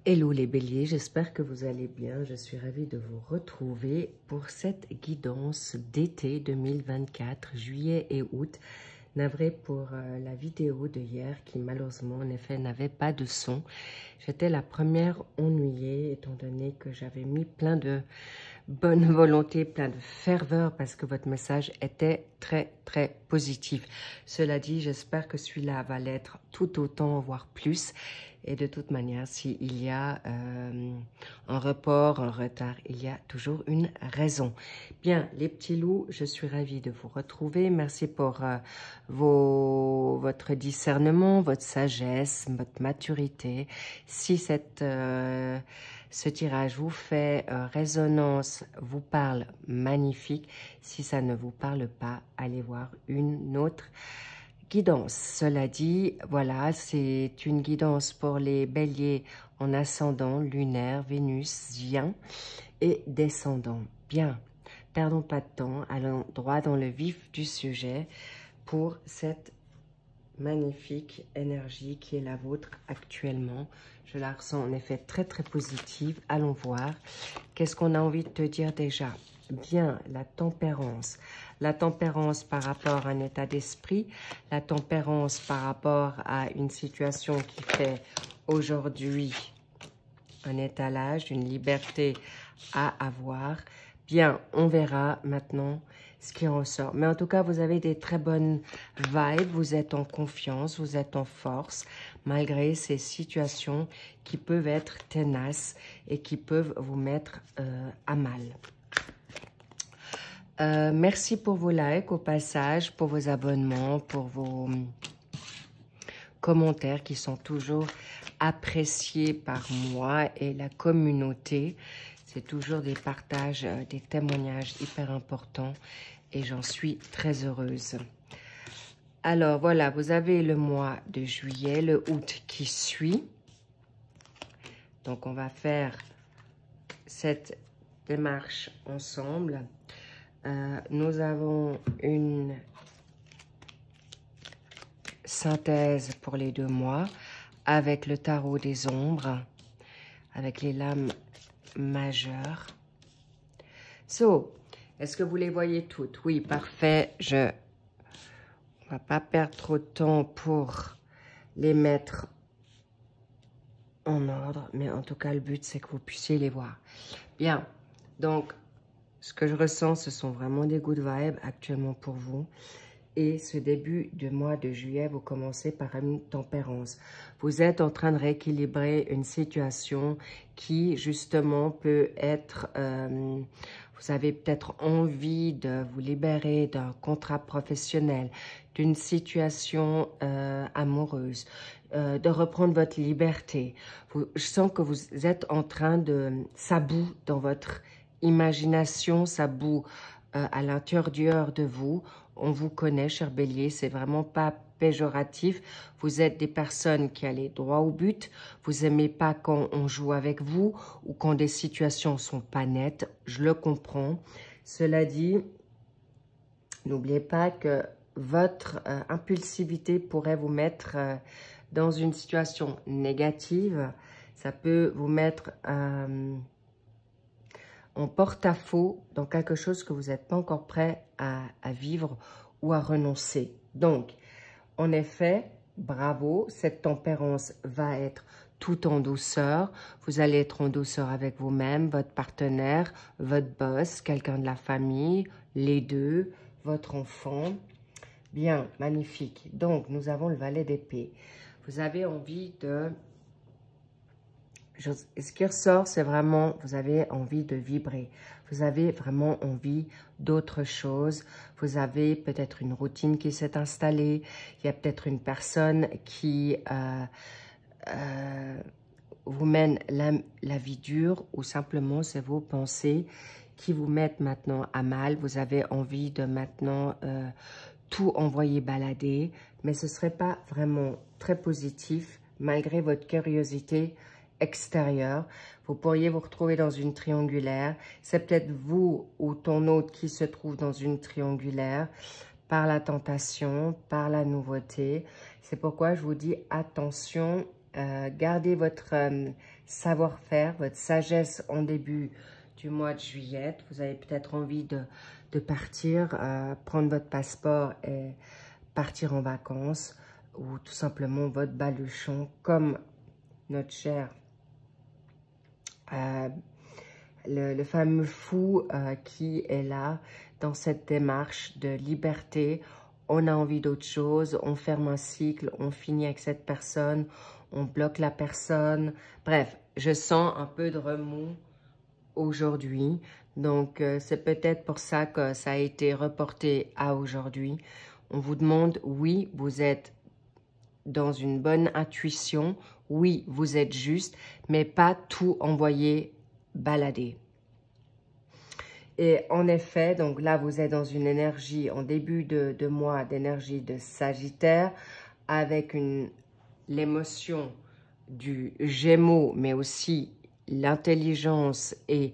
Hello les béliers, j'espère que vous allez bien. Je suis ravie de vous retrouver pour cette guidance d'été 2024, juillet et août. Navré pour la vidéo de hier qui malheureusement en effet n'avait pas de son. J'étais la première ennuyée étant donné que j'avais mis plein de bonne volonté, plein de ferveur parce que votre message était très positif. Cela dit, j'espère que celui-là va l'être tout autant, voire plus. Et de toute manière, s'il y a un report, un retard, il y a toujours une raison. Bien, les petits loups, je suis ravie de vous retrouver. Merci pour votre discernement, votre sagesse, votre maturité. Si ce tirage vous fait résonance, vous parle magnifique. Si ça ne vous parle pas, allez voir une autre guidance. Cela dit, voilà, c'est une guidance pour les béliers en ascendant, lunaire, Vénus, vient et descendant. Bien, perdons pas de temps, allons droit dans le vif du sujet pour cette magnifique énergie qui est la vôtre actuellement. Je la ressens en effet très positive. Allons voir. Qu'est-ce qu'on a envie de te dire déjà? Bien, la tempérance. La tempérance par rapport à un état d'esprit. La tempérance par rapport à une situation qui fait aujourd'hui un étalage, une liberté à avoir. Bien, on verra maintenant ce qui en ressort. Mais en tout cas, vous avez des très bonnes vibes, vous êtes en confiance, vous êtes en force, malgré ces situations qui peuvent être tenaces et qui peuvent vous mettre à mal. Merci pour vos likes au passage, pour vos abonnements, pour vos commentaires qui sont toujours appréciés par moi et la communauté. C'est toujours des partages, des témoignages hyper importants et j'en suis très heureuse. Alors voilà, vous avez le mois de juillet, le août qui suit. Donc on va faire cette démarche ensemble. Nous avons une synthèse pour les 2 mois avec le tarot des ombres, avec les lames majeures. So, est-ce que vous les voyez toutes? Oui, parfait. On ne va pas perdre trop de temps pour les mettre en ordre, mais en tout cas, le but, c'est que vous puissiez les voir. Bien, donc, ce que je ressens, ce sont vraiment des good vibes actuellement pour vous. Et ce début de mois de juillet, vous commencez par une tempérance. Vous êtes en train de rééquilibrer une situation qui, justement, peut être... vous avez peut-être envie de vous libérer d'un contrat professionnel, d'une situation amoureuse, de reprendre votre liberté. Je sens que vous êtes en train de... Ça bout dans votre imagination, ça bout à l'intérieur de vous. On vous connaît, cher bélier, c'est vraiment pas péjoratif. Vous êtes des personnes qui allez droit au but. Vous aimez pas quand on joue avec vous ou quand des situations sont pas nettes. Je le comprends. Cela dit, n'oubliez pas que votre impulsivité pourrait vous mettre dans une situation négative. Ça peut vous mettre en porte-à-faux dans quelque chose que vous n'êtes pas encore prêt à vivre ou à renoncer. Donc, en effet, bravo, cette tempérance va être tout en douceur. Vous allez être en douceur avec vous-même, votre partenaire, votre boss, quelqu'un de la famille, les deux, votre enfant. Bien, magnifique. Donc, nous avons le valet d'épée. Vous avez envie de... Ce qui ressort, c'est vraiment, vous avez envie de vibrer. Vous avez vraiment envie d'autre chose. Vous avez peut-être une routine qui s'est installée. Il y a peut-être une personne qui vous mène la vie dure ou simplement c'est vos pensées qui vous mettent maintenant à mal. Vous avez envie de maintenant tout envoyer balader, mais ce ne serait pas vraiment très positif malgré votre curiosité extérieur. Vous pourriez vous retrouver dans une triangulaire. C'est peut-être vous ou ton autre qui se trouve dans une triangulaire par la tentation, par la nouveauté. C'est pourquoi je vous dis attention gardez votre savoir-faire, votre sagesse en début du mois de juillet. Vous avez peut-être envie de partir, prendre votre passeport et partir en vacances, ou tout simplement votre baluchon, comme notre cher le fameux fou qui est là dans cette démarche de liberté. On a envie d'autre chose, on ferme un cycle, on finit avec cette personne, on bloque la personne. Bref, je sens un peu de remous aujourd'hui. Donc, c'est peut-être pour ça que ça a été reporté à aujourd'hui. On vous demande, oui, vous êtes dans une bonne intuition, oui, vous êtes juste, mais pas tout envoyer balader. Et en effet, donc là, vous êtes dans une énergie, en début de mois, d'énergie de Sagittaire, avec l'émotion du Gémeaux, mais aussi l'intelligence et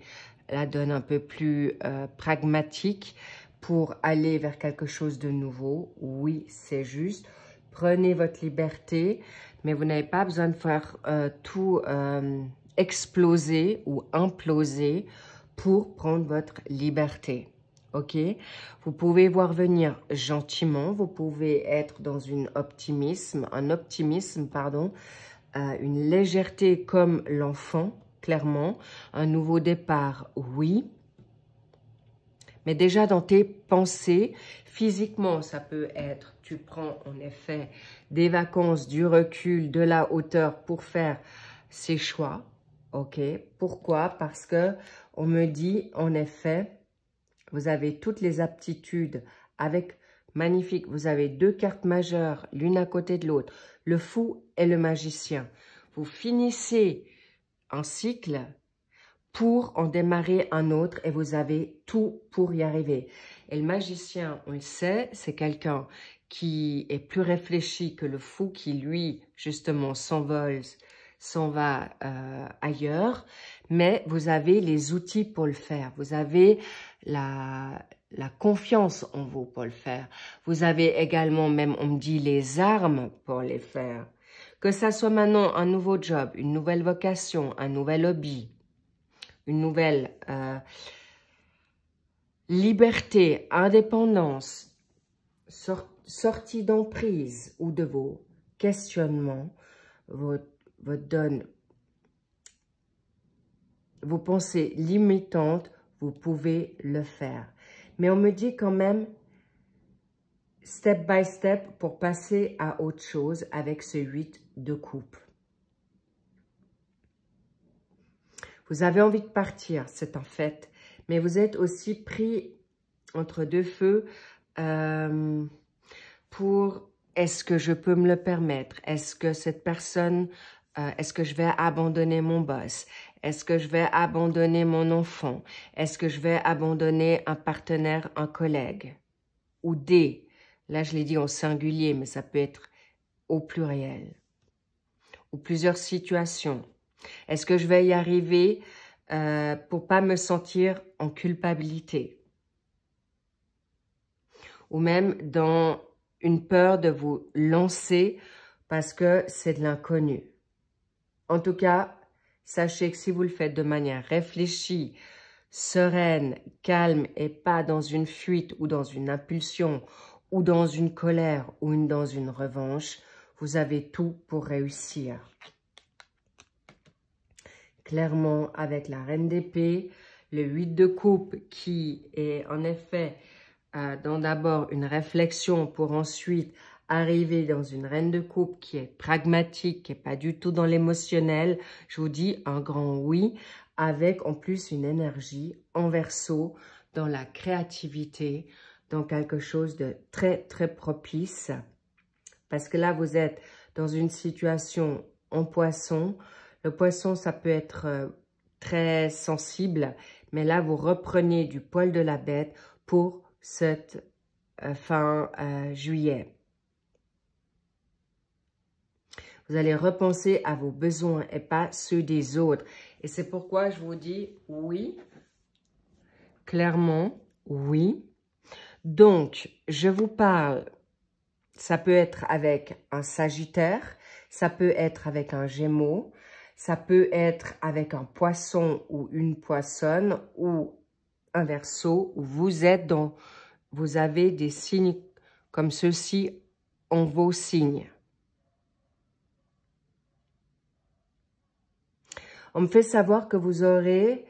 la donne un peu plus pragmatique pour aller vers quelque chose de nouveau. Oui, c'est juste. Prenez votre liberté, mais vous n'avez pas besoin de faire tout exploser ou imploser pour prendre votre liberté. Ok? Vous pouvez voir venir gentiment, vous pouvez être dans un optimisme, une légèreté comme l'enfant, clairement. Un nouveau départ, oui. Mais déjà dans tes pensées, physiquement, ça peut être, tu prends en effet des vacances, du recul, de la hauteur pour faire ces choix. Ok? Pourquoi? Parce que on me dit, en effet, vous avez toutes les aptitudes avec magnifique. Vous avez deux cartes majeures, l'une à côté de l'autre. Le fou et le magicien. Vous finissez un cycle pour en démarrer un autre et vous avez tout pour y arriver. Et le magicien, on le sait, c'est quelqu'un qui est plus réfléchi que le fou qui, lui, justement, s'envole, s'en va ailleurs. Mais vous avez les outils pour le faire. Vous avez la confiance en vous pour le faire. Vous avez également, même on me dit, les armes pour les faire. Que ça soit maintenant un nouveau job, une nouvelle vocation, un nouvel hobby, une nouvelle liberté, indépendance, sortie d'emprise ou de vos questionnements, votre donne, vos pensées limitantes, vous pouvez le faire. Mais on me dit quand même, step by step, pour passer à autre chose avec ce 8 de coupe. Vous avez envie de partir, c'est un fait, mais vous êtes aussi pris entre deux feux pour est-ce que je peux me le permettre? Est-ce que cette personne, est-ce que je vais abandonner mon boss? Est-ce que je vais abandonner mon enfant? Est-ce que je vais abandonner un partenaire, un collègue? Ou des, là je l'ai dit en singulier, mais ça peut être au pluriel. Ou plusieurs situations. Est-ce que je vais y arriver pour pas me sentir en culpabilité? Ou même dans une peur de vous lancer parce que c'est de l'inconnu. En tout cas, sachez que si vous le faites de manière réfléchie, sereine, calme et pas dans une fuite ou dans une impulsion ou dans une colère ou dans une revanche, vous avez tout pour réussir. Clairement, avec la reine d'épée, le 8 de coupe qui est en effet dans d'abord une réflexion pour ensuite arriver dans une reine de coupe qui est pragmatique, qui n'est pas du tout dans l'émotionnel. Je vous dis un grand oui, avec en plus une énergie en verso, dans la créativité, dans quelque chose de très, très propice. Parce que là, vous êtes dans une situation en poisson. Le poisson, ça peut être très sensible, mais là, vous reprenez du poil de la bête pour cette fin juillet. Vous allez repenser à vos besoins et pas ceux des autres. Et c'est pourquoi je vous dis oui, clairement, oui. Donc, je vous parle, ça peut être avec un Sagittaire, Ça peut être avec un Gémeaux. Ça peut être avec un Poisson ou une Poissonne ou un Verseau. Où vous avez des signes comme ceux-ci en vos signes. On me fait savoir que vous aurez...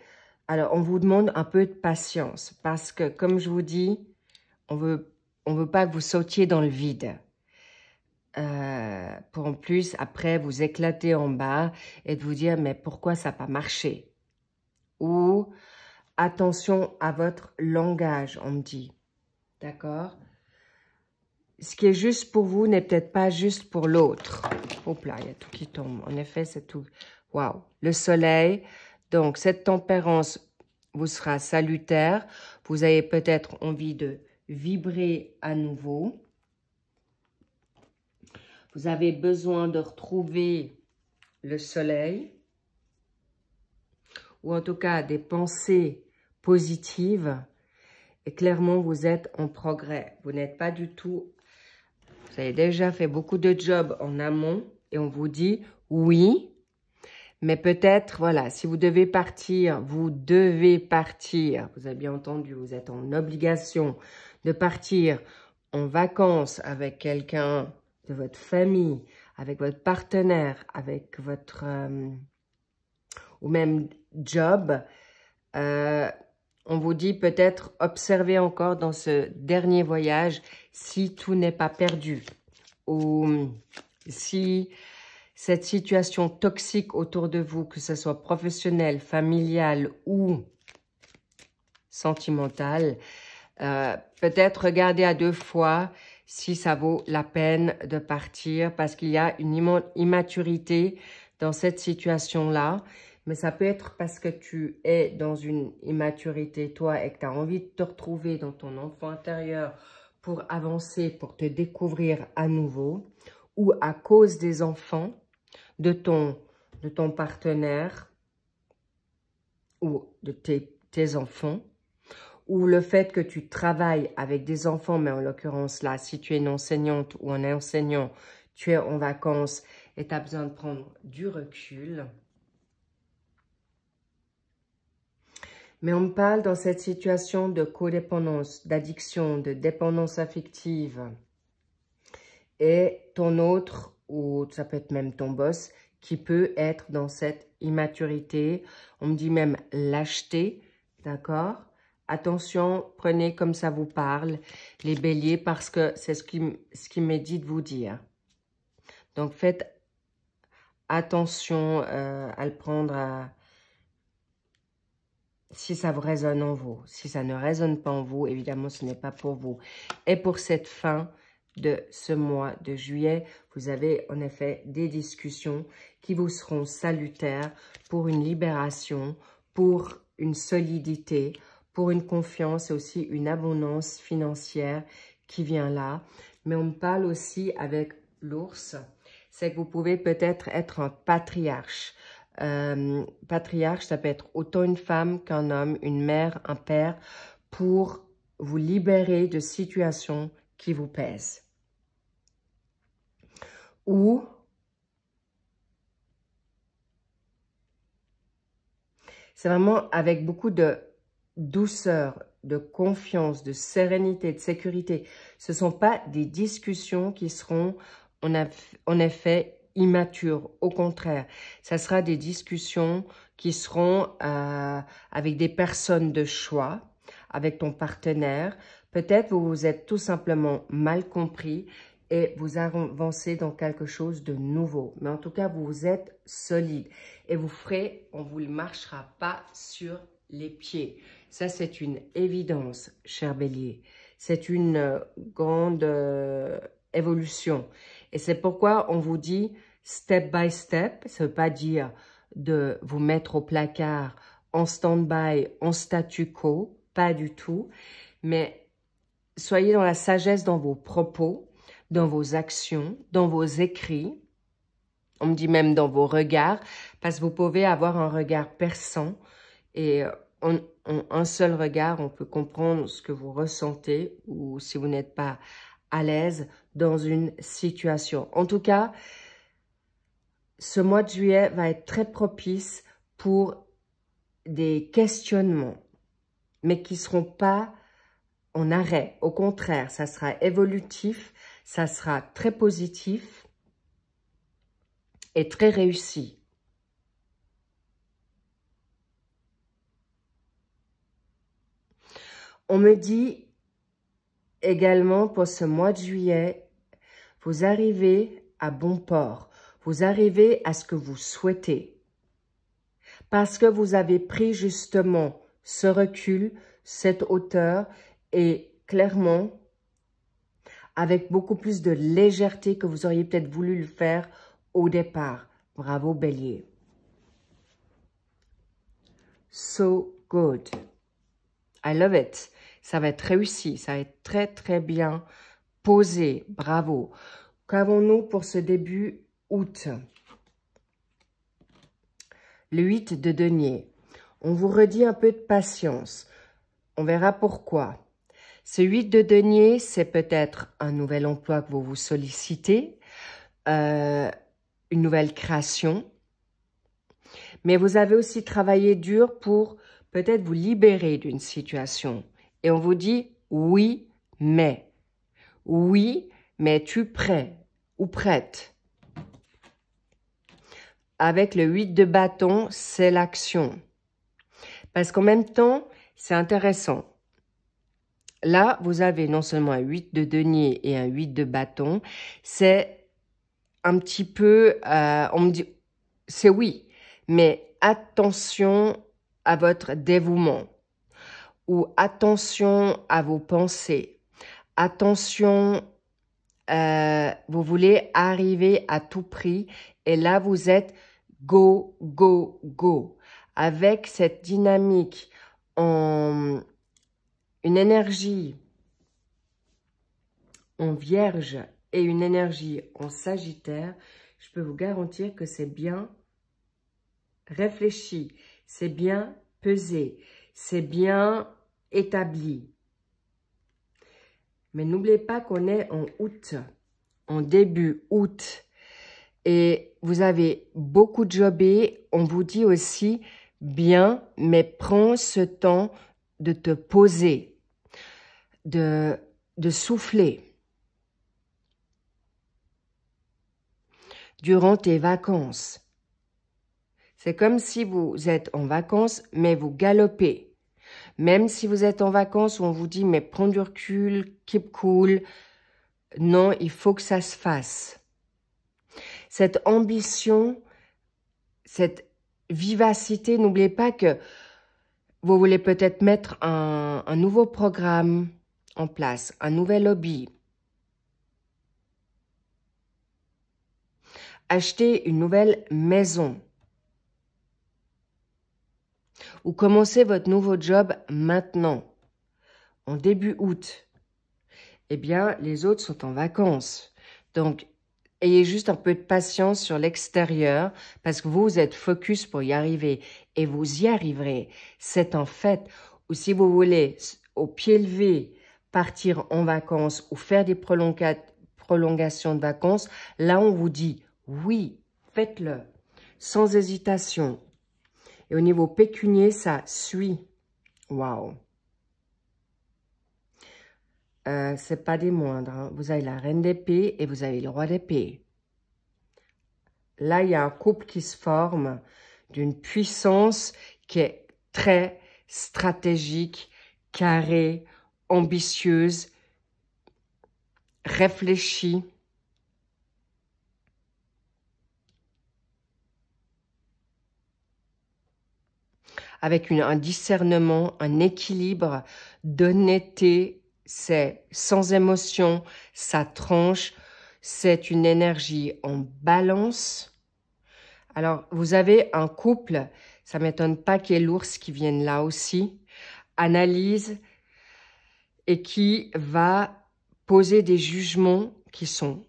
Alors, on vous demande un peu de patience parce que, comme je vous dis, on veut pas que vous sautiez dans le vide. Pour en plus, après, vous éclater en bas et de vous dire, mais pourquoi ça n'a pas marché? Ou, attention à votre langage, on me dit. D'accord? Ce qui est juste pour vous n'est peut-être pas juste pour l'autre. Hop là, il y a tout qui tombe. En effet, c'est tout. Waouh! Le soleil. Donc, cette tempérance vous sera salutaire. Vous avez peut-être envie de vibrer à nouveau. Vous avez besoin de retrouver le soleil. Ou en tout cas, des pensées positives. Et clairement, vous êtes en progrès. Vous n'êtes pas du tout... Vous avez déjà fait beaucoup de jobs en amont. Et on vous dit oui. Mais peut-être, voilà, si vous devez partir, vous devez partir. Vous avez bien entendu, vous êtes en obligation de partir en vacances avec quelqu'un de votre famille, avec votre partenaire, avec votre... ou même job. On vous dit peut-être observez encore dans ce dernier voyage si tout n'est pas perdu. Ou si... cette situation toxique autour de vous, que ce soit professionnelle, familiale ou sentimentale, peut-être regardez à 2 fois si ça vaut la peine de partir parce qu'il y a une immaturité dans cette situation-là. Mais ça peut être parce que tu es dans une immaturité, toi, et que tu as envie de te retrouver dans ton enfant intérieur pour avancer, pour te découvrir à nouveau, ou à cause des enfants, de ton partenaire ou de tes enfants, ou le fait que tu travailles avec des enfants, mais en l'occurrence là, si tu es une enseignante ou un enseignant, tu es en vacances et tu as besoin de prendre du recul. Mais on me parle dans cette situation de codépendance, d'addiction, de dépendance affective. Et ton autre, ou ça peut être même ton boss, qui peut être dans cette immaturité. On me dit même lâcheté, d'accord? Attention, prenez comme ça vous parle, les béliers, parce que c'est ce qui m'est dit de vous dire. Donc, faites attention à le prendre si ça vous résonne en vous. Si ça ne résonne pas en vous, évidemment, ce n'est pas pour vous. Et pour cette fin de ce mois de juillet, vous avez en effet des discussions qui vous seront salutaires pour une libération, pour une solidité, pour une confiance et aussi une abondance financière qui vient là. Mais on me parle aussi avec l'ours, c'est que vous pouvez peut-être être un patriarche. Patriarche, ça peut être autant une femme qu'un homme, une mère, un père, pour vous libérer de situations qui vous pèsent. Ou c'est vraiment avec beaucoup de douceur, de confiance, de sérénité, de sécurité. Ce ne sont pas des discussions qui seront en effet immatures. Au contraire, ça sera des discussions qui seront avec des personnes de choix, avec ton partenaire. Peut-être vous vous êtes tout simplement mal compris et vous avancez dans quelque chose de nouveau. Mais en tout cas, vous êtes solide et vous ferez, on ne vous le marchera pas sur les pieds. Ça, c'est une évidence, cher Bélier. C'est une grande évolution. Et c'est pourquoi on vous dit step by step. Ça ne veut pas dire de vous mettre au placard en stand-by, en statu quo. Pas du tout. Mais soyez dans la sagesse dans vos propos, dans vos actions, dans vos écrits. On me dit même dans vos regards, parce que vous pouvez avoir un regard perçant et en un seul regard, on peut comprendre ce que vous ressentez ou si vous n'êtes pas à l'aise dans une situation. En tout cas, ce mois de juillet va être très propice pour des questionnements, mais qui ne seront pas en arrêt. Au contraire, ça sera évolutif, ça sera très positif et très réussi. On me dit également pour ce mois de juillet, vous arrivez à bon port. Vous arrivez à ce que vous souhaitez. Parce que vous avez pris justement ce recul, cette hauteur et clairement, avec beaucoup plus de légèreté que vous auriez peut-être voulu le faire au départ. Bravo Bélier. So good. I love it. Ça va être réussi, ça va être très très bien posé. Bravo. Qu'avons-nous pour ce début août? Le 8 de denier. On vous redit un peu de patience. On verra pourquoi. Ce 8 de denier, c'est peut-être un nouvel emploi que vous vous sollicitez, une nouvelle création. Mais vous avez aussi travaillé dur pour peut-être vous libérer d'une situation. Et on vous dit oui, mais. Oui, mais tu prêt ou prête? Avec le 8 de bâton, c'est l'action. Parce qu'en même temps, c'est intéressant. Là, vous avez non seulement un 8 de denier et un 8 de bâton. C'est un petit peu, on me dit, c'est oui, mais attention à votre dévouement. Ou attention à vos pensées. Attention, vous voulez arriver à tout prix. Et là, vous êtes go, go, go. Avec cette dynamique en une énergie en Vierge et une énergie en Sagittaire, je peux vous garantir que c'est bien réfléchi, c'est bien pesé, c'est bien établi. Mais n'oubliez pas qu'on est en août, en début août. Et vous avez beaucoup de jobés. On vous dit aussi, bien, mais prends ce temps de te poser, de souffler. Durant tes vacances. C'est comme si vous êtes en vacances, mais vous galopez. Même si vous êtes en vacances, on vous dit, mais prends du recul, keep cool. Non, il faut que ça se fasse. Cette ambition, cette vivacité, n'oubliez pas que vous voulez peut-être mettre un nouveau programme en place, un nouvel hobby. Acheter une nouvelle maison. Ou commencer votre nouveau job maintenant, en début août. Eh bien, les autres sont en vacances. Donc, ayez juste un peu de patience sur l'extérieur parce que vous êtes focus pour y arriver et vous y arriverez. C'est un fait. Ou si vous voulez, au pied levé, partir en vacances ou faire des prolongations de vacances, là, on vous dit oui, faites-le, sans hésitation. Et au niveau pécunier, ça suit. Waouh! C'est pas des moindres. Hein. Vous avez la reine d'épée et vous avez le roi d'épée. Là, il y a un couple qui se forme d'une puissance qui est très stratégique, carrée, ambitieuse, réfléchie. Avec un discernement, un équilibre, d'honnêteté. C'est sans émotion, ça tranche, c'est une énergie en balance. Alors, vous avez un couple, ça ne m'étonne pas qu'il y ait l'ours qui vienne là aussi, analyse et qui va poser des jugements qui sont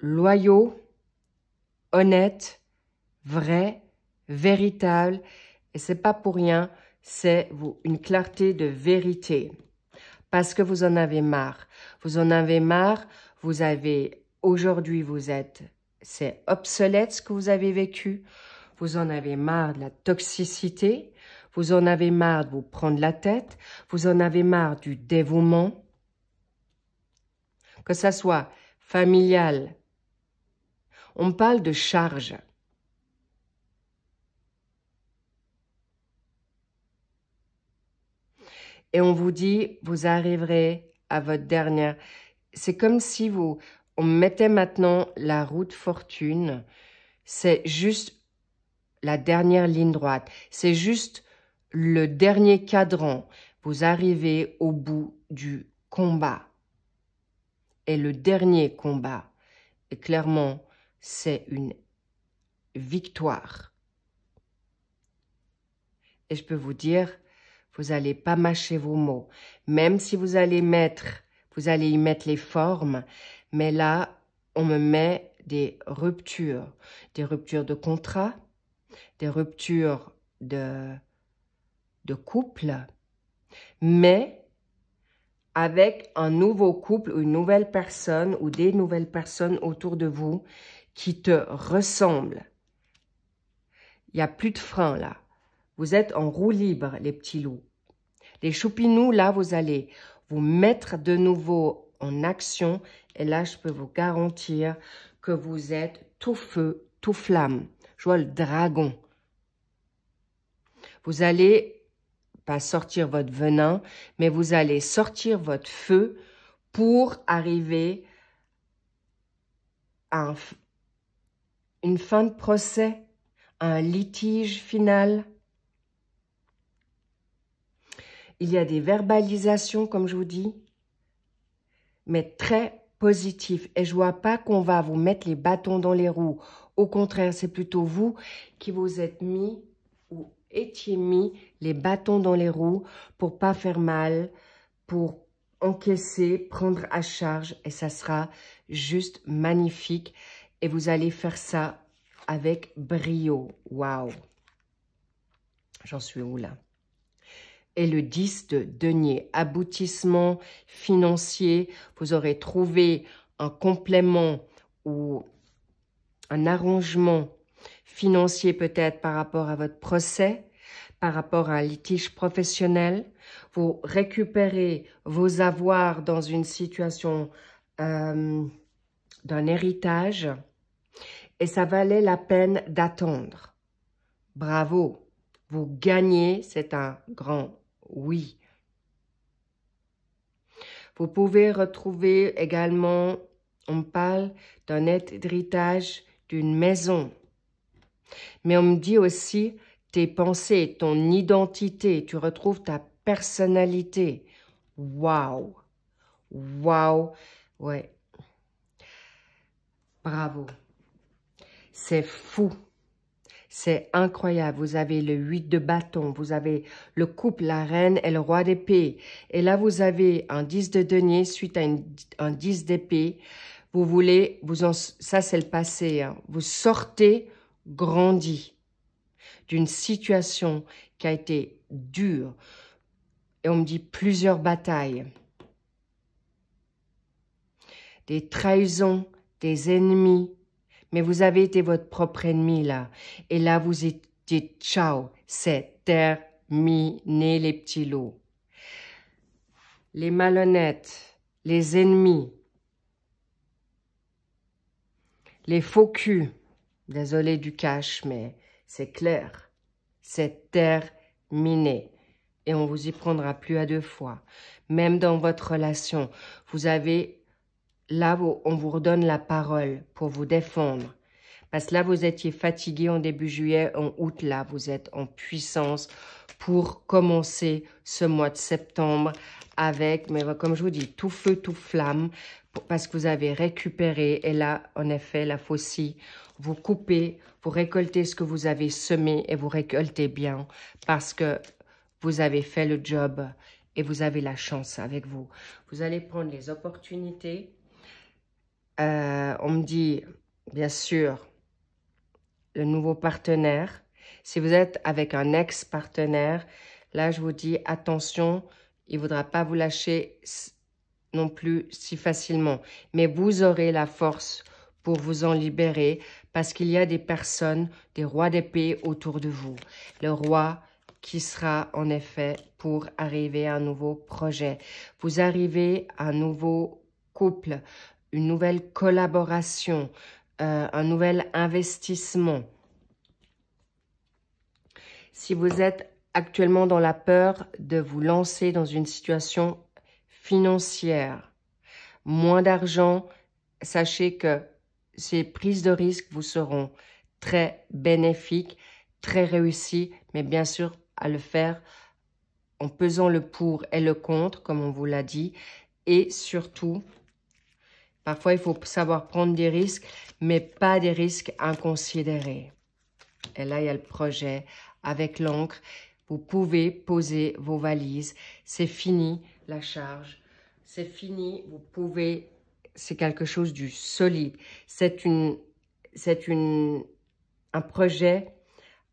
loyaux, honnêtes, vrais, véritables. Et c'est pas pour rien, c'est une clarté de vérité. Parce que vous en avez marre. Vous en avez marre, aujourd'hui vous êtes c'est obsolète ce que vous avez vécu. Vous en avez marre de la toxicité. Vous en avez marre de vous prendre la tête. Vous en avez marre du dévouement. Que ça soit familial. On parle de charge. Et on vous dit, vous arriverez à votre dernière. C'est comme si on mettait maintenant la roue de fortune. C'est juste la dernière ligne droite. C'est juste le dernier cadran. Vous arrivez au bout du combat. Et le dernier combat, et clairement, c'est une victoire. Et je peux vous dire, vous n'allez pas mâcher vos mots. Même si vous allez y mettre les formes, mais là, on me met des ruptures de contrat, des ruptures de couple, mais avec un nouveau couple ou une nouvelle personne ou des nouvelles personnes autour de vous qui te ressemblent. Il n'y a plus de frein là. Vous êtes en roue libre, les petits loups. Les choupinous, là, vous allez vous mettre de nouveau en action. Et là, je peux vous garantir que vous êtes tout feu, tout flamme. Je vois le dragon. Vous allez pas sortir votre venin, mais vous allez sortir votre feu pour arriver à une fin de procès, à un litige final. Il y a des verbalisations, comme je vous dis, mais très positives. Et je vois pas qu'on va vous mettre les bâtons dans les roues. Au contraire, c'est plutôt vous qui vous êtes mis ou étiez mis les bâtons dans les roues pour pas faire mal, pour encaisser, prendre à charge. Et ça sera juste magnifique. Et vous allez faire ça avec brio. Waouh! J'en suis où là? Et le 10 de denier, aboutissement financier. Vous aurez trouvé un complément ou un arrangement financier peut-être par rapport à votre procès, par rapport à un litige professionnel. Vous récupérez vos avoirs dans une situation d'un héritage et ça valait la peine d'attendre. Bravo, vous gagnez, c'est un grand oui. Vous pouvez retrouver également, on parle d'un héritage d'une maison. Mais on me dit aussi tes pensées, ton identité, tu retrouves ta personnalité. Waouh! Waouh! Ouais. Bravo. C'est fou. C'est incroyable. Vous avez le 8 de bâton, vous avez le couple, la reine et le roi d'épée. Et là, vous avez un 10 de denier suite à un 10 d'épée. Vous voulez, ça c'est le passé, hein. Vous sortez grandi d'une situation qui a été dure. Et on me dit plusieurs batailles. Des trahisons, des ennemis. Mais vous avez été votre propre ennemi là. Et là, vous étiez ciao. C'est terminé les petits loups. Les malhonnêtes, les ennemis, les faux culs. Désolé du cash, mais c'est clair. C'est terminé. Et on vous y prendra plus à deux fois. Même dans votre relation, vous avez... Là, on vous redonne la parole pour vous défendre. Parce que là, vous étiez fatigué en début juillet, en août, là, vous êtes en puissance pour commencer ce mois de septembre avec, mais comme je vous dis, tout feu, tout flamme, parce que vous avez récupéré. Et là, en effet, la faucille, vous coupez, vous récoltez ce que vous avez semé et vous récoltez bien parce que vous avez fait le job et vous avez la chance avec vous. Vous allez prendre les opportunités. On me dit, bien sûr, le nouveau partenaire. Si vous êtes avec un ex-partenaire, là, je vous dis, attention, il ne voudra pas vous lâcher non plus si facilement. Mais vous aurez la force pour vous en libérer parce qu'il y a des personnes, des rois d'épée autour de vous. Le roi qui sera en effet pour arriver à un nouveau projet. Vous arrivez à un nouveau couple, une nouvelle collaboration, un nouvel investissement. Si vous êtes actuellement dans la peur de vous lancer dans une situation financière, moins d'argent, sachez que ces prises de risque vous seront très bénéfiques, très réussies, mais bien sûr à le faire en pesant le pour et le contre, comme on vous l'a dit, et surtout, parfois il faut savoir prendre des risques, mais pas des risques inconsidérés. Et là, il y a le projet avec l'encre. Vous pouvez poser vos valises. C'est fini la charge. C'est fini. Vous pouvez... C'est quelque chose du solide. C'est un projet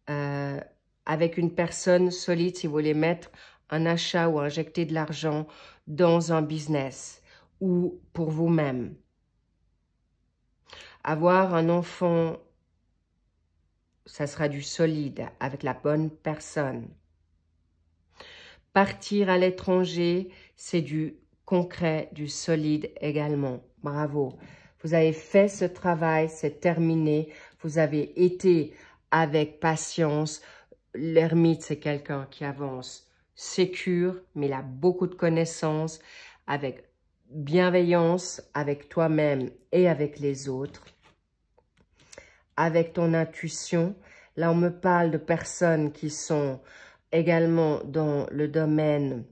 avec une personne solide si vous voulez mettre un achat ou injecter de l'argent dans un business ou pour vous-même. Avoir un enfant, ça sera du solide avec la bonne personne. Partir à l'étranger, c'est du concret, du solide également. Bravo. Vous avez fait ce travail, c'est terminé. Vous avez été avec patience. L'ermite, c'est quelqu'un qui avance sécure, mais il a beaucoup de connaissances, avec bienveillance, avec toi-même et avec les autres. Avec ton intuition. Là, on me parle de personnes qui sont également dans le domaine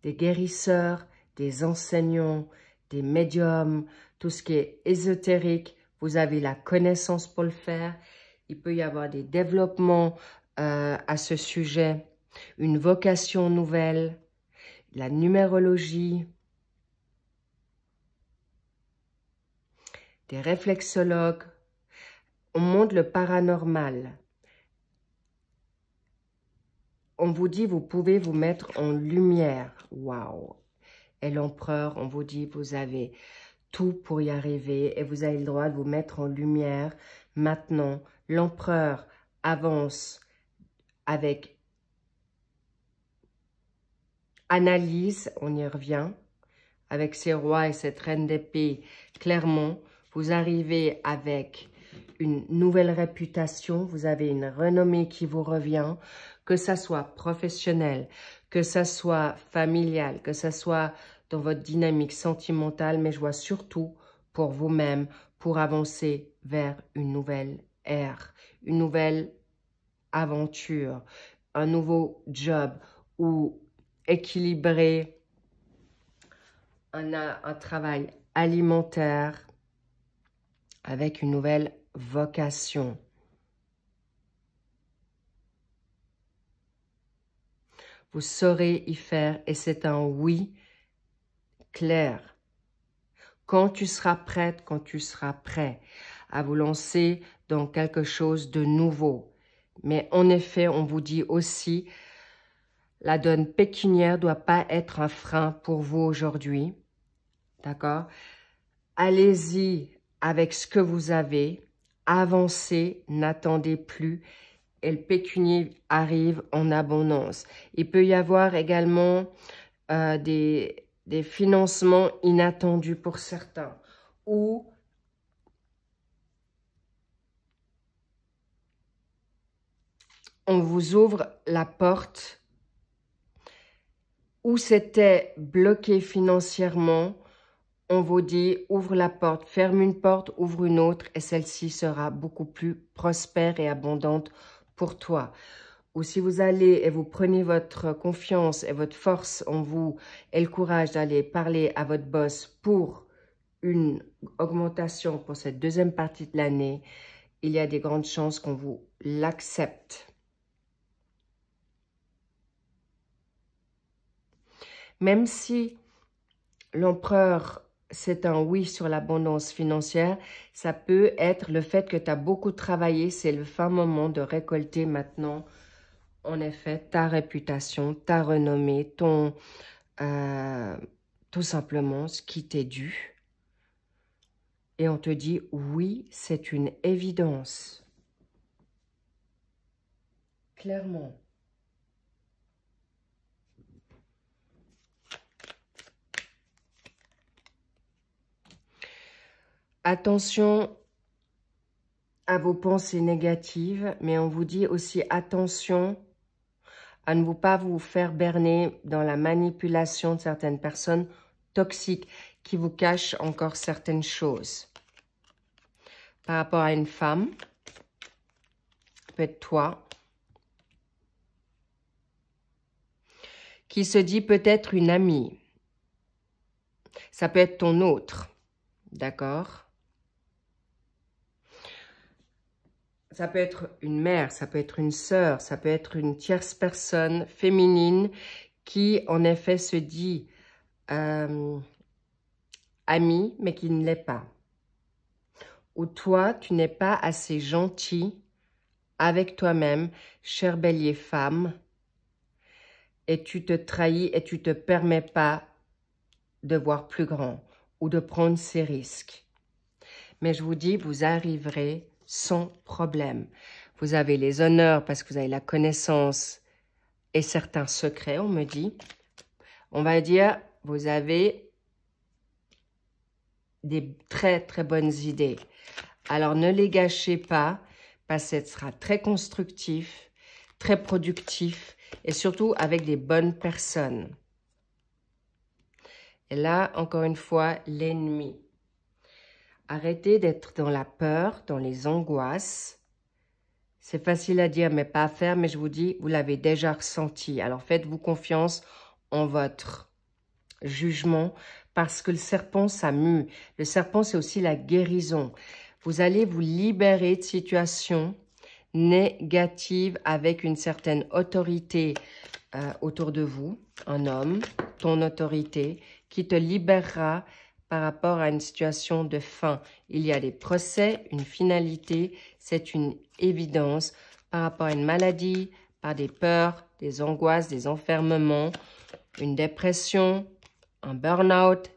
des guérisseurs, des enseignants, des médiums, tout ce qui est ésotérique. Vous avez la connaissance pour le faire. Il peut y avoir des développements à ce sujet, une vocation nouvelle, la numérologie, des réflexologues. On montre le paranormal. On vous dit, vous pouvez vous mettre en lumière. Waouh! Et l'empereur, on vous dit, vous avez tout pour y arriver et vous avez le droit de vous mettre en lumière. Maintenant, l'empereur avance avec analyse, on y revient, avec ses rois et cette reine d'épée. Clairement, vous arrivez avec une nouvelle réputation, vous avez une renommée qui vous revient, que ça soit professionnel, que ça soit familial, que ça soit dans votre dynamique sentimentale, mais je vois surtout pour vous-même, pour avancer vers une nouvelle ère, une nouvelle aventure, un nouveau job ou équilibrer un travail alimentaire avec une nouvelle vocation. Vous saurez y faire et c'est un oui clair. Quand tu seras prête, quand tu seras prêt à vous lancer dans quelque chose de nouveau. Mais en effet, on vous dit aussi, la donne pécuniaire ne doit pas être un frein pour vous aujourd'hui. D'accord? Allez-y avec ce que vous avez. Avancez, n'attendez plus. Et le pécunier arrive en abondance. Il peut y avoir également des financements inattendus pour certains. Ou on vous ouvre la porte où c'était bloqué financièrement. On vous dit, ouvre la porte, ferme une porte, ouvre une autre et celle-ci sera beaucoup plus prospère et abondante pour toi. Ou si vous allez et vous prenez votre confiance et votre force en vous et le courage d'aller parler à votre boss pour une augmentation pour cette deuxième partie de l'année, il y a des grandes chances qu'on vous l'accepte. Même si l'empereur, c'est un oui sur l'abondance financière, ça peut être le fait que tu as beaucoup travaillé, c'est le fin moment de récolter maintenant, en effet, ta réputation, ta renommée, ton tout simplement ce qui t'est dû. Et on te dit, oui, c'est une évidence. Clairement. Attention à vos pensées négatives, mais on vous dit aussi attention à ne pas vous faire berner dans la manipulation de certaines personnes toxiques qui vous cachent encore certaines choses. Par rapport à une femme, peut être toi, qui se dit peut-être une amie. Ça peut être ton autre, d'accord? Ça peut être une mère, ça peut être une sœur, ça peut être une tierce personne féminine qui, en effet, se dit amie, mais qui ne l'est pas. Ou toi, tu n'es pas assez gentil avec toi-même, cher bélier femme, et tu te trahis et tu ne te permets pas de voir plus grand ou de prendre ces risques. Mais je vous dis, vous arriverez sans problème. Vous avez les honneurs parce que vous avez la connaissance et certains secrets, on me dit. On va dire, vous avez des très très bonnes idées. Alors ne les gâchez pas parce que ce sera très constructif, très productif et surtout avec des bonnes personnes. Et là, encore une fois, l'ennemi. Arrêtez d'être dans la peur, dans les angoisses. C'est facile à dire, mais pas à faire. Mais je vous dis, vous l'avez déjà ressenti. Alors, faites-vous confiance en votre jugement parce que le serpent, ça mue. Le serpent, c'est aussi la guérison. Vous allez vous libérer de situations négatives avec une certaine autorité autour de vous. Un homme, ton autorité, qui te libérera par rapport à une situation de fin. Il y a des procès, une finalité, c'est une évidence par rapport à une maladie, par des peurs, des angoisses, des enfermements, une dépression, un burn-out,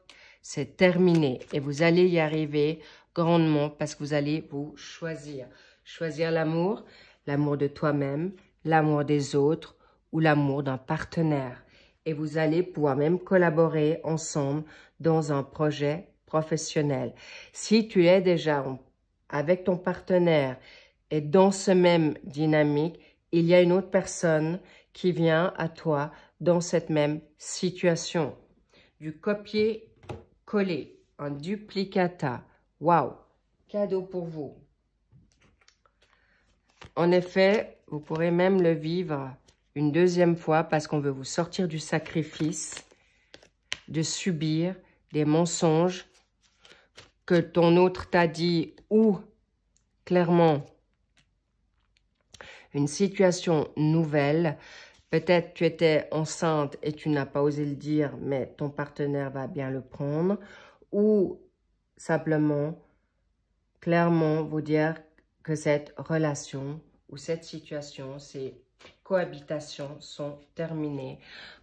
c'est terminé. Et vous allez y arriver grandement parce que vous allez vous choisir. Choisir l'amour, l'amour de toi-même, l'amour des autres ou l'amour d'un partenaire. Et vous allez pouvoir même collaborer ensemble dans un projet professionnel. Si tu es déjà avec ton partenaire et dans ce même dynamique, il y a une autre personne qui vient à toi dans cette même situation. Du copier-coller, un duplicata. Waouh! Cadeau pour vous. En effet, vous pourrez même le vivre une deuxième fois parce qu'on veut vous sortir du sacrifice, de subir des mensonges que ton autre t'a dit ou clairement une situation nouvelle. Peut-être tu étais enceinte et tu n'as pas osé le dire, mais ton partenaire va bien le prendre. Ou simplement, clairement vous dire que cette relation ou cette situation, ces cohabitations sont terminées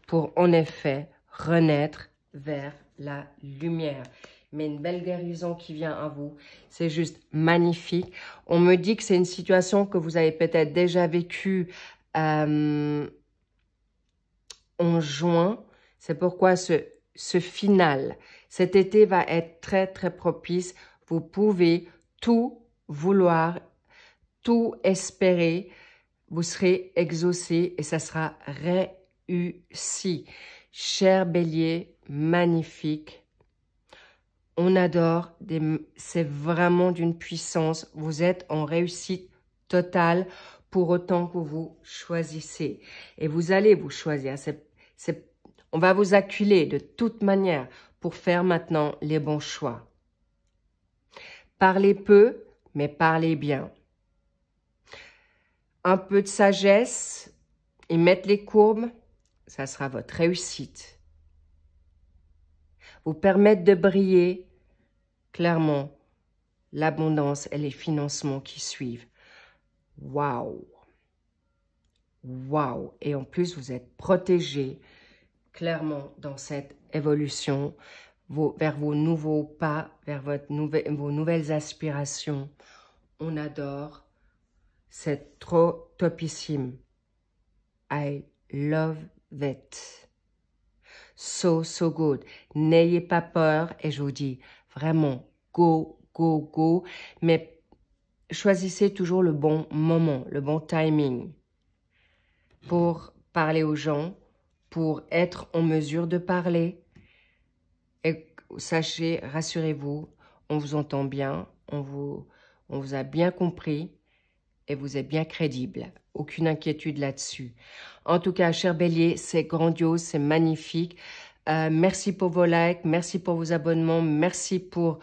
pour en effet renaître vers la lumière. Mais une belle guérison qui vient à vous, c'est juste magnifique. On me dit que c'est une situation que vous avez peut-être déjà vécue en juin. C'est pourquoi ce final, cet été va être très très propice. Vous pouvez tout vouloir, tout espérer. Vous serez exaucé et ça sera réussi. Cher bélier, magnifique. On adore, c'est vraiment d'une puissance. Vous êtes en réussite totale pour autant que vous choisissez. Et vous allez vous choisir. On va vous acculer de toute manière pour faire maintenant les bons choix. Parlez peu, mais parlez bien. Un peu de sagesse et mettre les courbes, ça sera votre réussite. Vous permettre de briller, clairement, l'abondance et les financements qui suivent. Waouh! Waouh! Et en plus, vous êtes protégé, clairement, dans cette évolution, vers vos nouveaux pas, vers vos nouvelles aspirations. On adore. C'est trop topissime. I love it. So good. N'ayez pas peur et je vous dis vraiment go, go, go. Mais choisissez toujours le bon moment, le bon timing pour parler aux gens, pour être en mesure de parler. Et sachez, rassurez-vous, on vous entend bien, on vous a bien compris et vous êtes bien crédible. Aucune inquiétude là-dessus. En tout cas, cher Bélier, c'est grandiose, c'est magnifique. Merci pour vos likes, merci pour vos abonnements, merci pour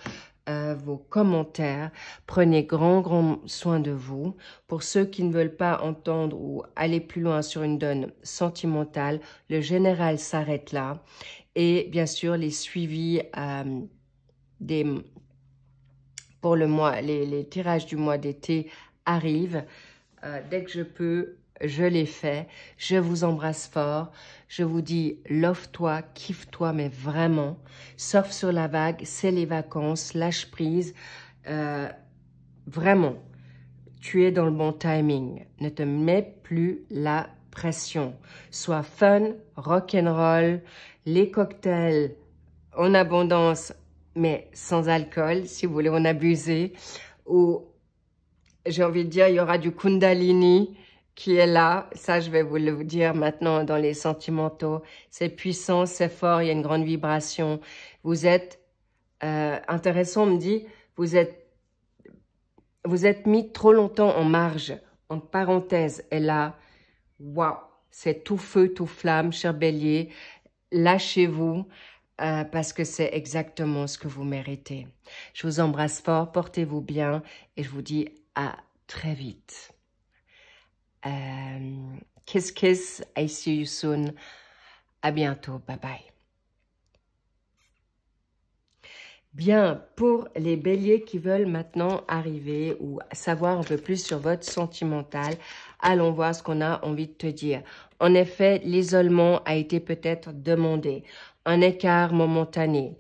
vos commentaires. Prenez grand soin de vous. Pour ceux qui ne veulent pas entendre ou aller plus loin sur une donne sentimentale, le général s'arrête là. Et bien sûr, les suivis pour le mois, les tirages du mois d'été arrivent. Dès que je peux, je les fais. Je vous embrasse fort. Je vous dis, love-toi, kiffe-toi, mais vraiment. Surfe sur la vague, c'est les vacances, lâche prise. Vraiment, tu es dans le bon timing. Ne te mets plus la pression. Sois fun, rock'n'roll, les cocktails en abondance, mais sans alcool, si vous voulez en abuser. Ou, j'ai envie de dire, il y aura du Kundalini qui est là. Ça, je vais vous le dire maintenant dans les sentimentaux. C'est puissant, c'est fort, il y a une grande vibration. Vous êtes, intéressant, on me dit, vous êtes mis trop longtemps en marge, en parenthèse. Et là, waouh, c'est tout feu, tout flamme, cher Bélier. Lâchez-vous parce que c'est exactement ce que vous méritez. Je vous embrasse fort, portez-vous bien et je vous dis à très vite. Kiss, kiss, I see you soon. À bientôt, bye bye. Bien, pour les béliers qui veulent maintenant arriver ou savoir un peu plus sur votre sentimental, allons voir ce qu'on a envie de te dire. En effet, l'isolement a été peut-être demandé, un écart momentané.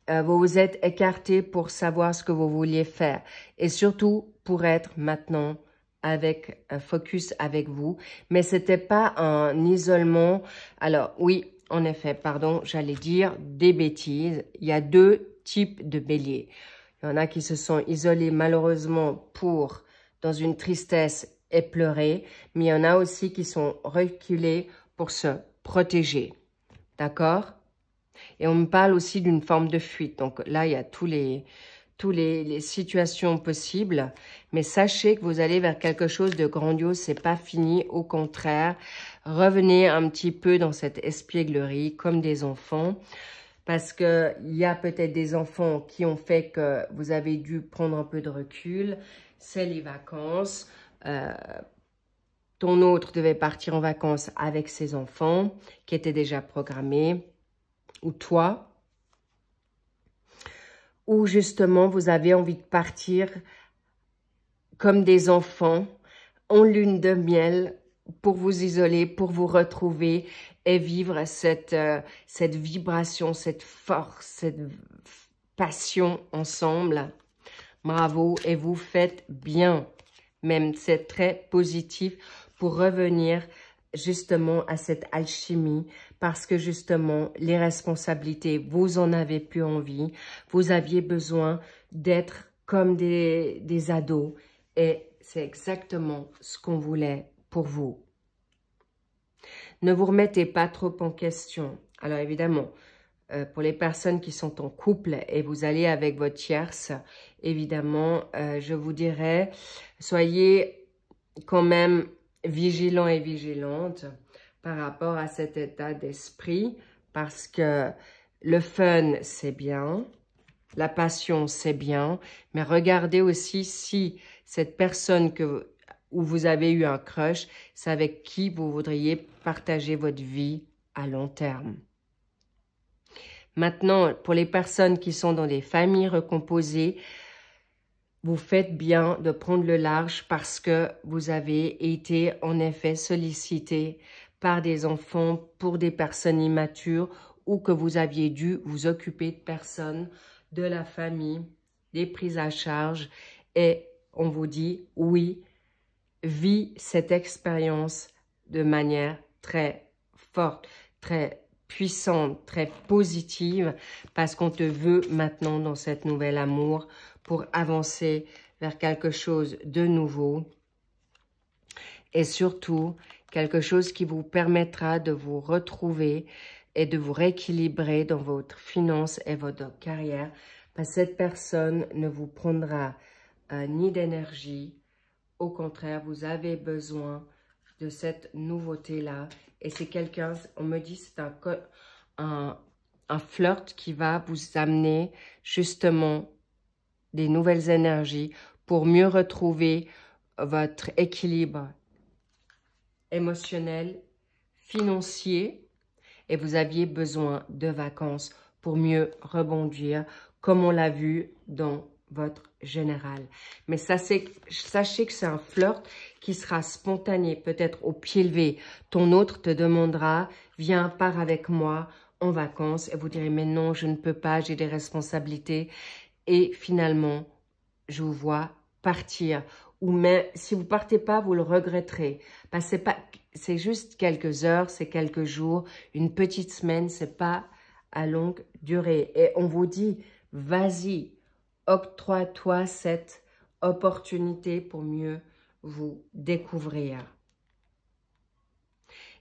Vous vous êtes écarté pour savoir ce que vous vouliez faire et surtout pour être maintenant avec focus avec vous. Mais c'était pas un isolement. Alors oui, en effet, pardon, j'allais dire des bêtises. Il y a deux types de béliers. Il y en a qui se sont isolés malheureusement dans une tristesse et pleurer, mais il y en a aussi qui sont reculés pour se protéger. D'accord? Et on me parle aussi d'une forme de fuite. Donc là, il y a tous les situations possibles. Mais sachez que vous allez vers quelque chose de grandiose. C'est pas fini. Au contraire, revenez un petit peu dans cette espièglerie comme des enfants. Parce qu'il y a peut-être des enfants qui ont fait que vous avez dû prendre un peu de recul. C'est les vacances. Ton autre devait partir en vacances avec ses enfants qui étaient déjà programmés. Ou toi. Ou justement, vous avez envie de partir comme des enfants en lune de miel pour vous isoler, pour vous retrouver et vivre cette vibration, cette force, cette passion ensemble. Bravo et vous faites bien. Même c'est très positif pour revenir justement à cette alchimie parce que justement les responsabilités, vous en avez plus envie. Vous aviez besoin d'être comme des ados et c'est exactement ce qu'on voulait pour vous. Ne vous remettez pas trop en question. Alors évidemment, pour les personnes qui sont en couple et vous allez avec votre tierce, évidemment, je vous dirais, soyez quand même vigilants et vigilantes par rapport à cet état d'esprit parce que le fun, c'est bien, la passion, c'est bien, mais regardez aussi si cette personne où vous avez eu un crush, c'est avec qui vous voudriez partager votre vie à long terme. Maintenant, pour les personnes qui sont dans des familles recomposées, vous faites bien de prendre le large parce que vous avez été en effet sollicité par des enfants pour des personnes immatures ou que vous aviez dû vous occuper de personnes, de la famille, des prises à charge. Et on vous dit, oui, vis cette expérience de manière très forte, très puissante, très positive, parce qu'on te veut maintenant dans cette nouvelle amour pour avancer vers quelque chose de nouveau et surtout quelque chose qui vous permettra de vous retrouver et de vous rééquilibrer dans votre finance et votre carrière, parce que cette personne ne vous prendra ni d'énergie. Au contraire, vous avez besoin de cette nouveauté-là. Et c'est quelqu'un, on me dit, c'est un flirt qui va vous amener justement des nouvelles énergies pour mieux retrouver votre équilibre émotionnel, financier. Et vous aviez besoin de vacances pour mieux rebondir, comme on l'a vu dans votre général. Mais sachez que c'est un flirt qui sera spontané, peut-être au pied levé. Ton autre te demandera, viens, pars avec moi en vacances. Et vous direz, mais non, je ne peux pas, j'ai des responsabilités. Et finalement, je vous vois partir. Ou même, si vous ne partez pas, vous le regretterez. Parce que c'est juste quelques heures, c'est quelques jours, une petite semaine, c'est pas à longue durée. Et on vous dit, vas-y, octroie-toi cette opportunité pour mieux vous découvrir.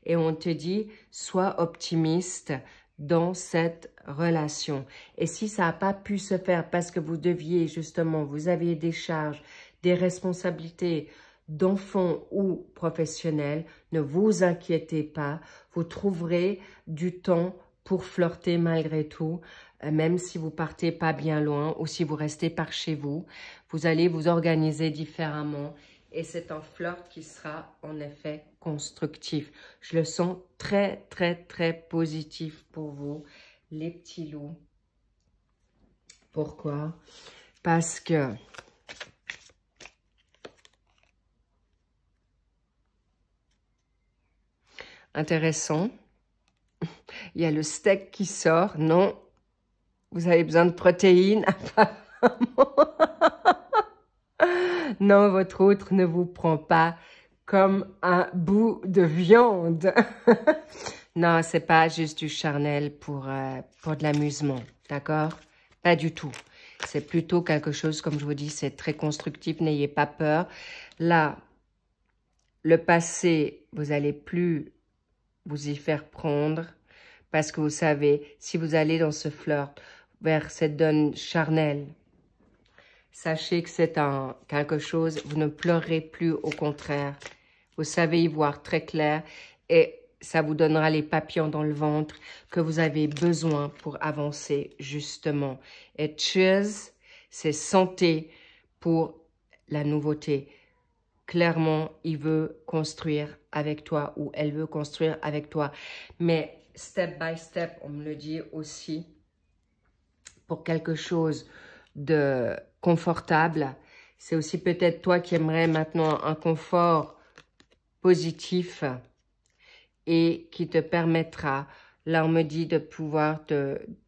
Et on te dit, sois optimiste dans cette relation. Et si ça n'a pas pu se faire parce que vous deviez justement, vous aviez des charges, des responsabilités d'enfants ou professionnels, ne vous inquiétez pas, vous trouverez du temps pour flirter malgré tout, même si vous partez pas bien loin ou si vous restez par chez vous, vous allez vous organiser différemment. Et c'est un flirt qui sera en effet constructif. Je le sens très, très, très positif pour vous, les petits loups. Pourquoi? Parce que intéressant, il y a le steak qui sort. Non, vous avez besoin de protéines, apparemment. Non, votre autre ne vous prend pas comme un bout de viande. Non, c'est pas juste du charnel pour de l'amusement, d'accord? Pas du tout. C'est plutôt quelque chose, comme je vous dis, c'est très constructif, n'ayez pas peur. Là, le passé, vous allez plus vous y faire prendre parce que vous savez, si vous allez dans ce flirt vers cette donne charnelle, sachez que c'est quelque chose, vous ne pleurez plus, au contraire. Vous savez y voir très clair et ça vous donnera les papillons dans le ventre que vous avez besoin pour avancer justement. Et cheers, c'est santé pour la nouveauté. Clairement, il veut construire avec toi ou elle veut construire avec toi. Mais step by step, on me le dit aussi, pour quelque chose de confortable. C'est aussi peut-être toi qui aimerais maintenant un confort positif et qui te permettra, là on me dit, de pouvoir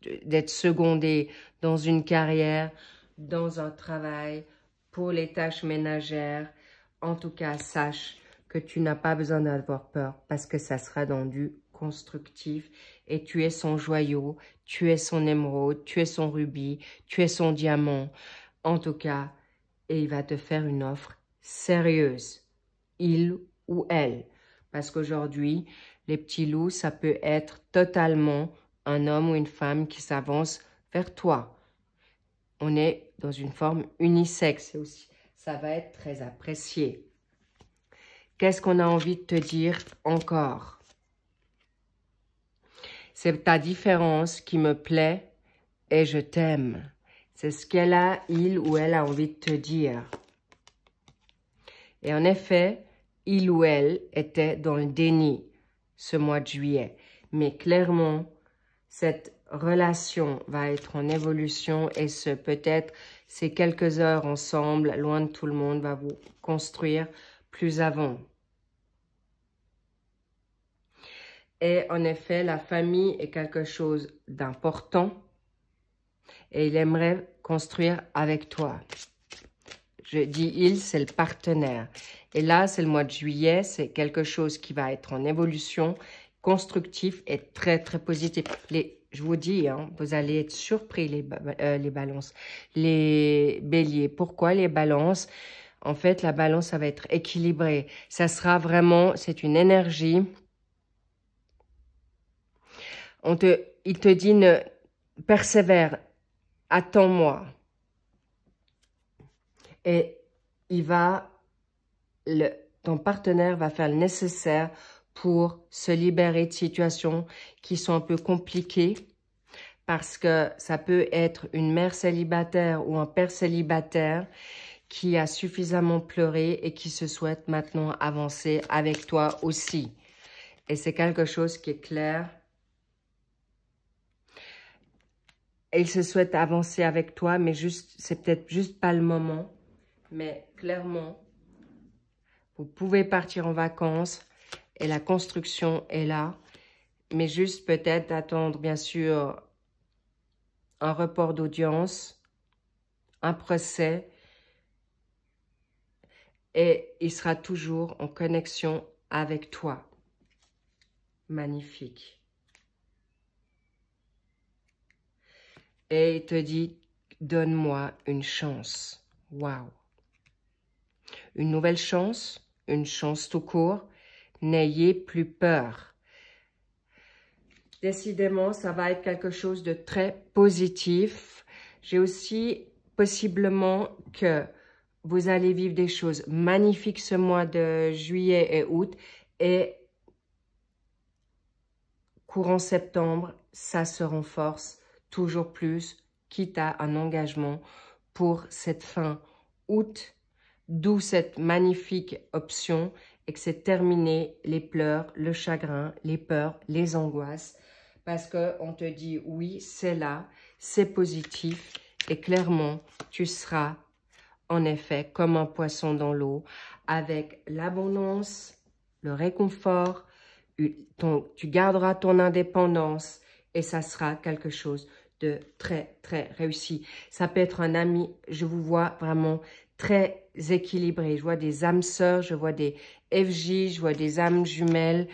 d'être secondé dans une carrière, dans un travail, pour les tâches ménagères. En tout cas, sache que tu n'as pas besoin d'avoir peur parce que ça sera dans du constructif et tu es son joyau, tu es son émeraude, tu es son rubis, tu es son diamant. En tout cas, et il va te faire une offre sérieuse, il ou elle. Parce qu'aujourd'hui, les petits loups, ça peut être totalement un homme ou une femme qui s'avance vers toi. On est dans une forme unisexe aussi. Ça va être très apprécié. Qu'est-ce qu'on a envie de te dire encore? C'est ta différence qui me plaît et je t'aime. C'est ce qu'elle a, il ou elle a envie de te dire. Et en effet, il ou elle était dans le déni ce mois de juillet. Mais clairement, cette relation va être en évolution et peut-être ces quelques heures ensemble, loin de tout le monde, va vous construire plus avant. Et en effet, la famille est quelque chose d'important et il aimerait construire avec toi. Je dis il, c'est le partenaire. Et là, c'est le mois de juillet, c'est quelque chose qui va être en évolution, constructif et très, très positif. Je vous dis, hein, vous allez être surpris, les balances, les béliers. Pourquoi les balances? En fait, la balance, ça va être équilibré. Ça sera vraiment, c'est une énergie. Il te dit, persévère, attends-moi. Et ton partenaire va faire le nécessaire pour se libérer de situations qui sont un peu compliquées. Parce que ça peut être une mère célibataire ou un père célibataire qui a suffisamment pleuré et qui se souhaite maintenant avancer avec toi aussi. Et c'est quelque chose qui est clair. Il se souhaite avancer avec toi, mais c'est peut-être juste pas le moment. Mais clairement, vous pouvez partir en vacances et la construction est là. Mais juste peut-être attendre, bien sûr, un report d'audience, un procès. Et il sera toujours en connexion avec toi. Magnifique. Et il te dit, donne-moi une chance. Waouh. Une nouvelle chance, une chance tout court. N'ayez plus peur. Décidément, ça va être quelque chose de très positif. J'ai aussi possiblement que vous allez vivre des choses magnifiques ce mois de juillet et août. Et courant septembre, ça se renforce toujours plus, quitte à un engagement pour cette fin août. D'où cette magnifique option et que c'est terminé les pleurs, le chagrin, les peurs, les angoisses. Parce qu'on te dit oui, c'est là, c'est positif et clairement, tu seras en effet comme un poisson dans l'eau avec l'abondance, le réconfort, tu garderas ton indépendance et ça sera quelque chose de très, très réussi. Ça peut être un ami, je vous vois vraiment très équilibré. Je vois des âmes sœurs, je vois des FJ, je vois des âmes jumelles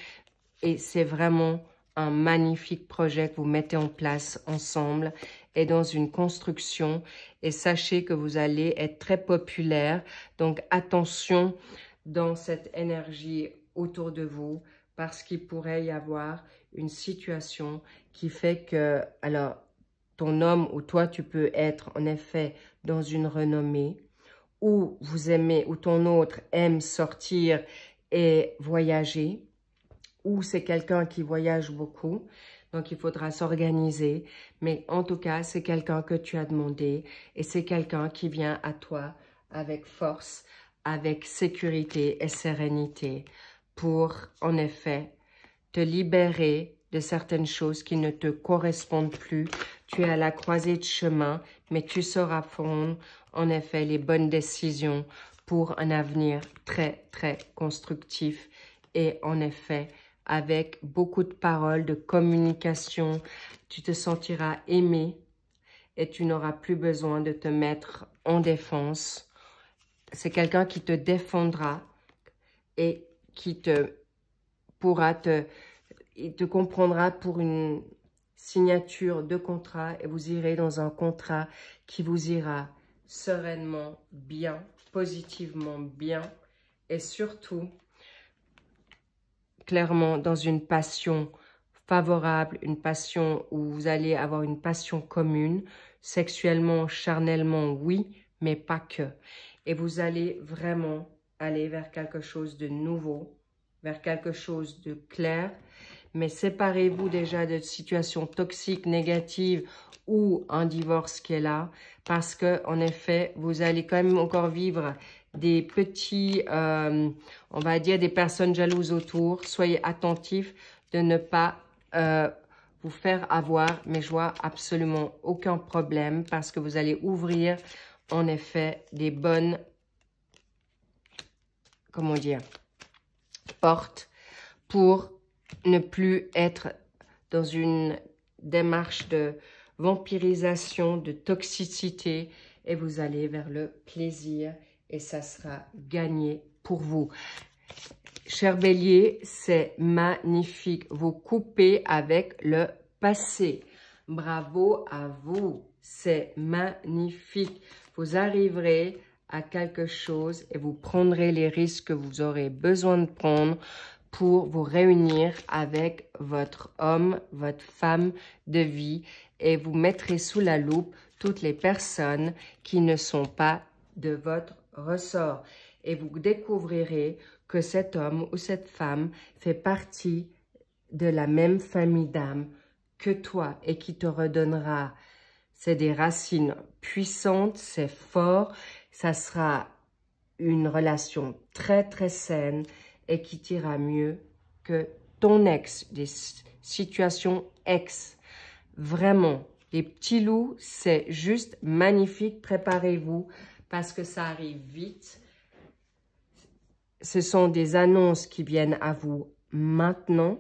et c'est vraiment un magnifique projet que vous mettez en place ensemble et dans une construction. Et sachez que vous allez être très populaire. Donc, attention dans cette énergie autour de vous parce qu'il pourrait y avoir une situation qui fait que, alors, ton homme ou toi, tu peux être en effet dans une renommée ou vous aimez, ou ton autre aime sortir et voyager ou c'est quelqu'un qui voyage beaucoup, donc il faudra s'organiser. Mais en tout cas, c'est quelqu'un que tu as demandé et c'est quelqu'un qui vient à toi avec force, avec sécurité et sérénité pour, en effet, te libérer de certaines choses qui ne te correspondent plus. Tu es à la croisée de chemin, mais tu sauras prendre, en effet, les bonnes décisions pour un avenir très, très constructif et, en effet, avec beaucoup de paroles, de communication, tu te sentiras aimé et tu n'auras plus besoin de te mettre en défense. C'est quelqu'un qui te défendra et qui il te comprendra pour une signature de contrat et vous irez dans un contrat qui vous ira sereinement bien, positivement bien et surtout clairement dans une passion favorable, une passion où vous allez avoir une passion commune, sexuellement, charnellement, oui, mais pas que. Et vous allez vraiment aller vers quelque chose de nouveau, vers quelque chose de clair, mais séparez-vous déjà de situations toxiques, négatives ou un divorce qui est là, parce que en effet, vous allez quand même encore vivre des petits, on va dire des personnes jalouses autour. Soyez attentifs de ne pas vous faire avoir, mais je vois absolument aucun problème parce que vous allez ouvrir en effet des bonnes, comment dire, portes pour ne plus être dans une démarche de vampirisation, de toxicité, et vous allez vers le plaisir et ça sera gagné pour vous. Cher Bélier, c'est magnifique. Vous coupez avec le passé. Bravo à vous. C'est magnifique. Vous arriverez à quelque chose et vous prendrez les risques que vous aurez besoin de prendre pour vous réunir avec votre homme, votre femme de vie et vous mettrez sous la loupe toutes les personnes qui ne sont pas de votre ressort. Et vous découvrirez que cet homme ou cette femme fait partie de la même famille d'âme que toi et qui te redonnera. C'est des racines puissantes, c'est fort, ça sera une relation très très saine et qui t'ira mieux que ton ex, des situations ex. Vraiment, les petits loups, c'est juste magnifique, préparez-vous parce que ça arrive vite. Ce sont des annonces qui viennent à vous maintenant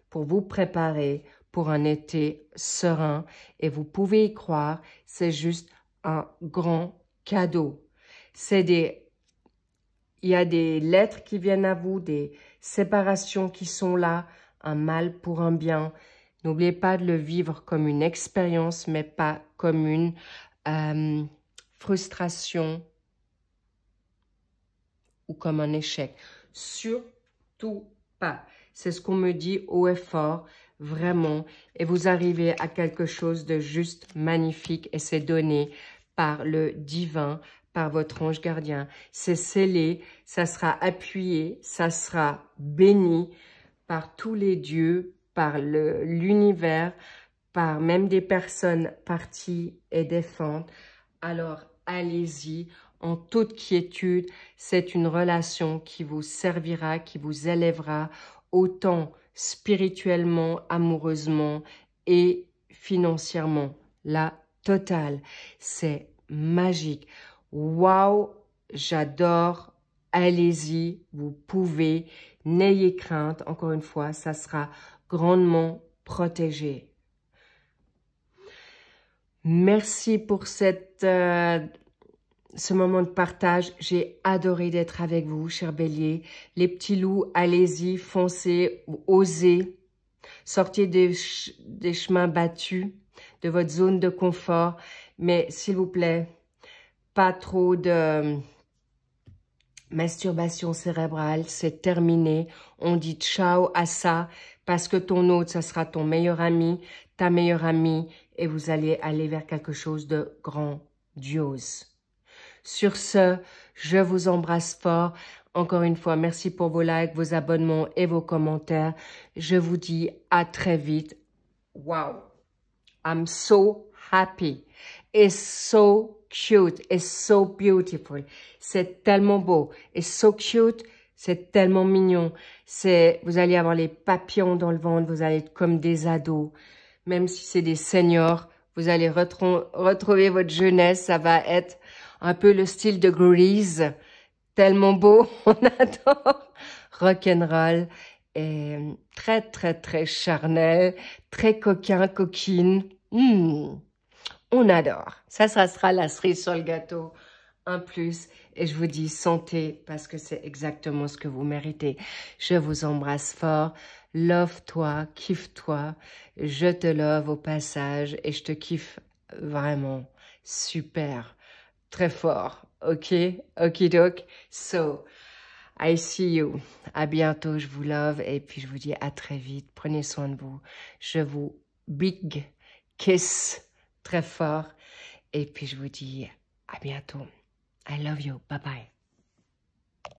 pour vous préparer pour un été serein. Et vous pouvez y croire, c'est juste un grand cadeau. Il y a des lettres qui viennent à vous, des séparations qui sont là, un mal pour un bien. N'oubliez pas de le vivre comme une expérience, mais pas comme une frustration ou comme un échec. Surtout pas. C'est ce qu'on me dit haut et fort, vraiment. Et vous arrivez à quelque chose de juste magnifique et c'est donné par le divin, par votre ange gardien. C'est scellé, ça sera appuyé, ça sera béni par tous les dieux, par l'univers, par même des personnes parties et défuntes. Alors, allez-y. En toute quiétude, c'est une relation qui vous servira, qui vous élèvera autant spirituellement, amoureusement et financièrement. La totale, c'est magique. Waouh, j'adore. Allez-y, vous pouvez. N'ayez crainte. Encore une fois, ça sera grandement protégé. Merci pour ce moment de partage. J'ai adoré d'être avec vous, cher Bélier. Les petits loups, allez-y, foncez, osez. Sortez des chemins battus, de votre zone de confort. Mais s'il vous plaît, pas trop de masturbation cérébrale. C'est terminé. On dit ciao à ça parce que ton autre, ça sera ton meilleur ami, ta meilleure amie. Et vous allez aller vers quelque chose de grandiose. Sur ce, je vous embrasse fort. Encore une fois, merci pour vos likes, vos abonnements et vos commentaires. Je vous dis à très vite. Wow, I'm so happy. It's so cute. It's so beautiful. C'est tellement beau. It's so cute. C'est tellement mignon. Vous allez avoir les papillons dans le ventre. Vous allez être comme des ados. Même si c'est des seniors, vous allez retrouver votre jeunesse. Ça va être un peu le style de Grease, tellement beau, on adore. Rock'n'roll, et très, très, très charnel, très coquin, coquine. On adore. Ça sera la cerise sur le gâteau, un plus. Et je vous dis santé, parce que c'est exactement ce que vous méritez. Je vous embrasse fort. Love-toi, kiffe-toi. Je te love au passage et je te kiffe vraiment super. Très fort, ok? Okidoc. So, I see you. À bientôt, je vous love et puis je vous dis à très vite. Prenez soin de vous. Je vous big kiss très fort et puis je vous dis à bientôt. I love you. Bye bye.